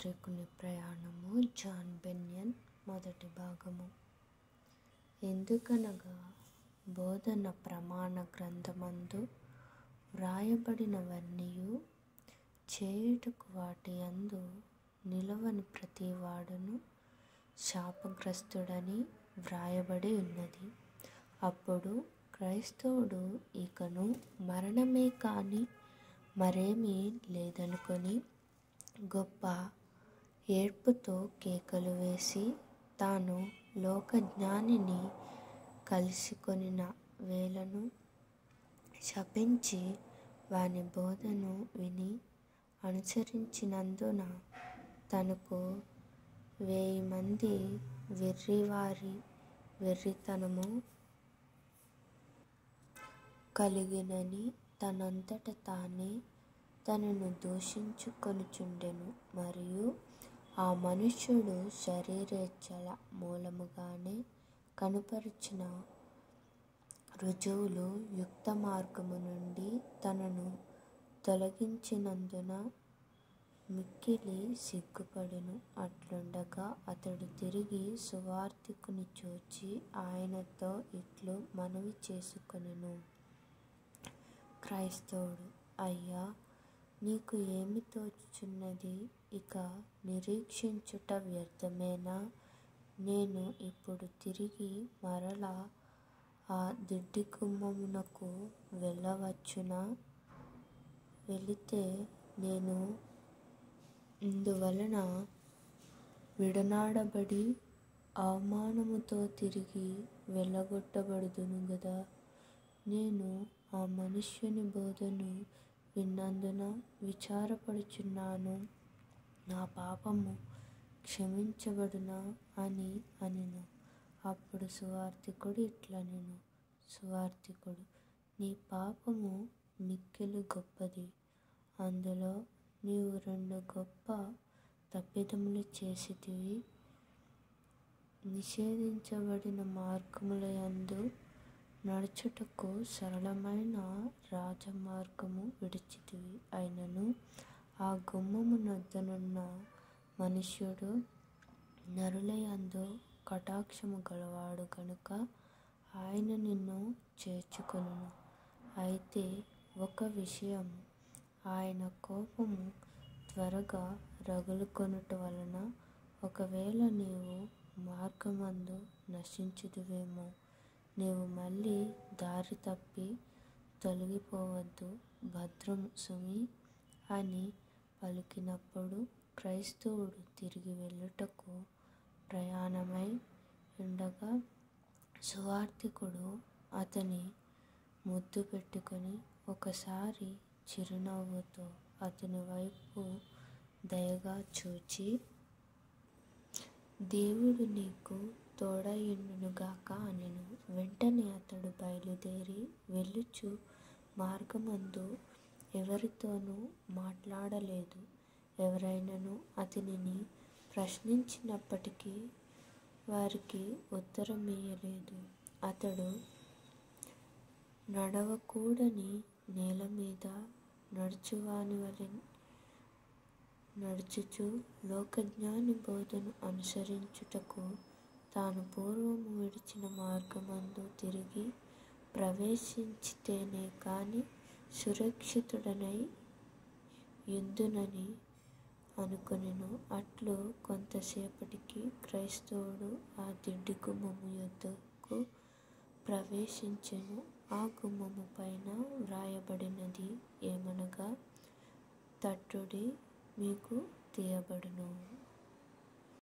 యాత్రికుని ప్రయాణము జాన్ బెన్యన్ మొదటి భాగము. ఎందుకనగా బోధన ప్రమాణ గ్రంథమందు వ్రాయబడినవన్నీయు చేయుటకు వాటి యందు నిలవని ప్రతివాడును శాపగ్రస్తుడని వ్రాయబడి ఉన్నది. అప్పుడు క్రైస్తవుడు ఇకను మరణమే కాని మరేమీ లేదనుకొని గొప్ప ఏడ్పుతో కేకలు వేసి తాను లోకజ్ఞానిని కలుసుకొనిన వేళను శపించి వాని బోధను విని అనుసరించినందున తనకు 1000 మంది వెర్రివారి వెర్రితనము కలిగినని తనంతట తానే తనను దూషించుకొనుచుండెను. మరియు ఆ మనుష్యుడు శరీరేచ్ఛల మూలముగానే కనుపరిచిన రుజువులు యుక్త మార్గము నుండి తనను తొలగించినందున మిక్కిలి సిగ్గుపడెను. అట్లుండగా అతడు తిరిగి సువార్తికుని చూచి ఆయనతో ఇట్లు మనవి చేసుకొనెను. క్రైస్తవుడు: అయ్యా, నీకు ఏమి తోచుచున్నది? ఇక నిరీక్షించుట వ్యర్థమేనా? నేను ఇప్పుడు తిరిగి మరల ఆ దిడ్డిగుమ్మమునకు వెళ్ళవచ్చునా? వెళితే నేను ఇందువలన విడనాడబడి అవమానముతో తిరిగి వెళ్ళగొట్టబడుదును గదా. నేను ఆ మనుష్యుని బోధను విన్నందున విచారపడుచున్నాను. నా పాపము క్షమించబడునా అని అనెను. అప్పుడు సువార్తికుడు ఇట్లనెను. సువార్తికుడు: నీ పాపము మిక్కిలి గొప్పది. అందులో నీవు 2 గొప్ప తప్పిదములు చేసితివి. నిషేధించబడిన మార్గములయందు నడుచుటకు సరళమైన రాజమార్గము విడిచితివి. అయినను ఆ గుమ్మమునొద్దనున్న మనుష్యుడు నరులయందు కటాక్షము గలవాడు గనుక ఆయన నిన్ను చేర్చుకొనును. అయితే ఒక విషయము, ఆయన కోపము త్వరగా రగులుకొనుట వలన ఒకవేళ నీవు మార్గమందు నశించుదువేమో. నీవు మళ్ళీ దారి తప్పి తొలగిపోవద్దు. భద్రము సుమీ అని పలికినప్పుడు క్రైస్తవుడు తిరిగి వెళ్ళుటకు ప్రయాణమై ఉండగా సువార్తికుడు అతని ముద్దు పెట్టుకొని ఒకసారి చిరునవ్వుతో అతని వైపు దయగా చూచి, దేవుడు నీకు తోడయుండునుగాక అనెను. వెంటనే అతడు బయలుదేరి వెళ్ళుచు మార్గమందు ఎవరితోనూ మాట్లాడలేదు. ఎవరైనను అతనిని ప్రశ్నించినప్పటికీ వారికి ఉత్తరమియ్యలేదు. అతడు నడవకూడని నేలమీద నడుచువానివలె నడుచుచు లోకజ్ఞాని బోధను అనుసరించుటకు తాను పూర్వము విడిచిన మార్గమందు తిరిగి ప్రవేశించితేనే కాని సురక్షితుడనై యుందునని అనుకొనెను. అట్లు కొంతసేపటికి క్రైస్తవుడు ఆ దిడ్డి గుమ్మము యొద్దకు ప్రవేశించెను. ఆ గుమ్మము పైన వ్రాయబడినది ఏమనగా, తట్టుడి మీకు తీయబడును.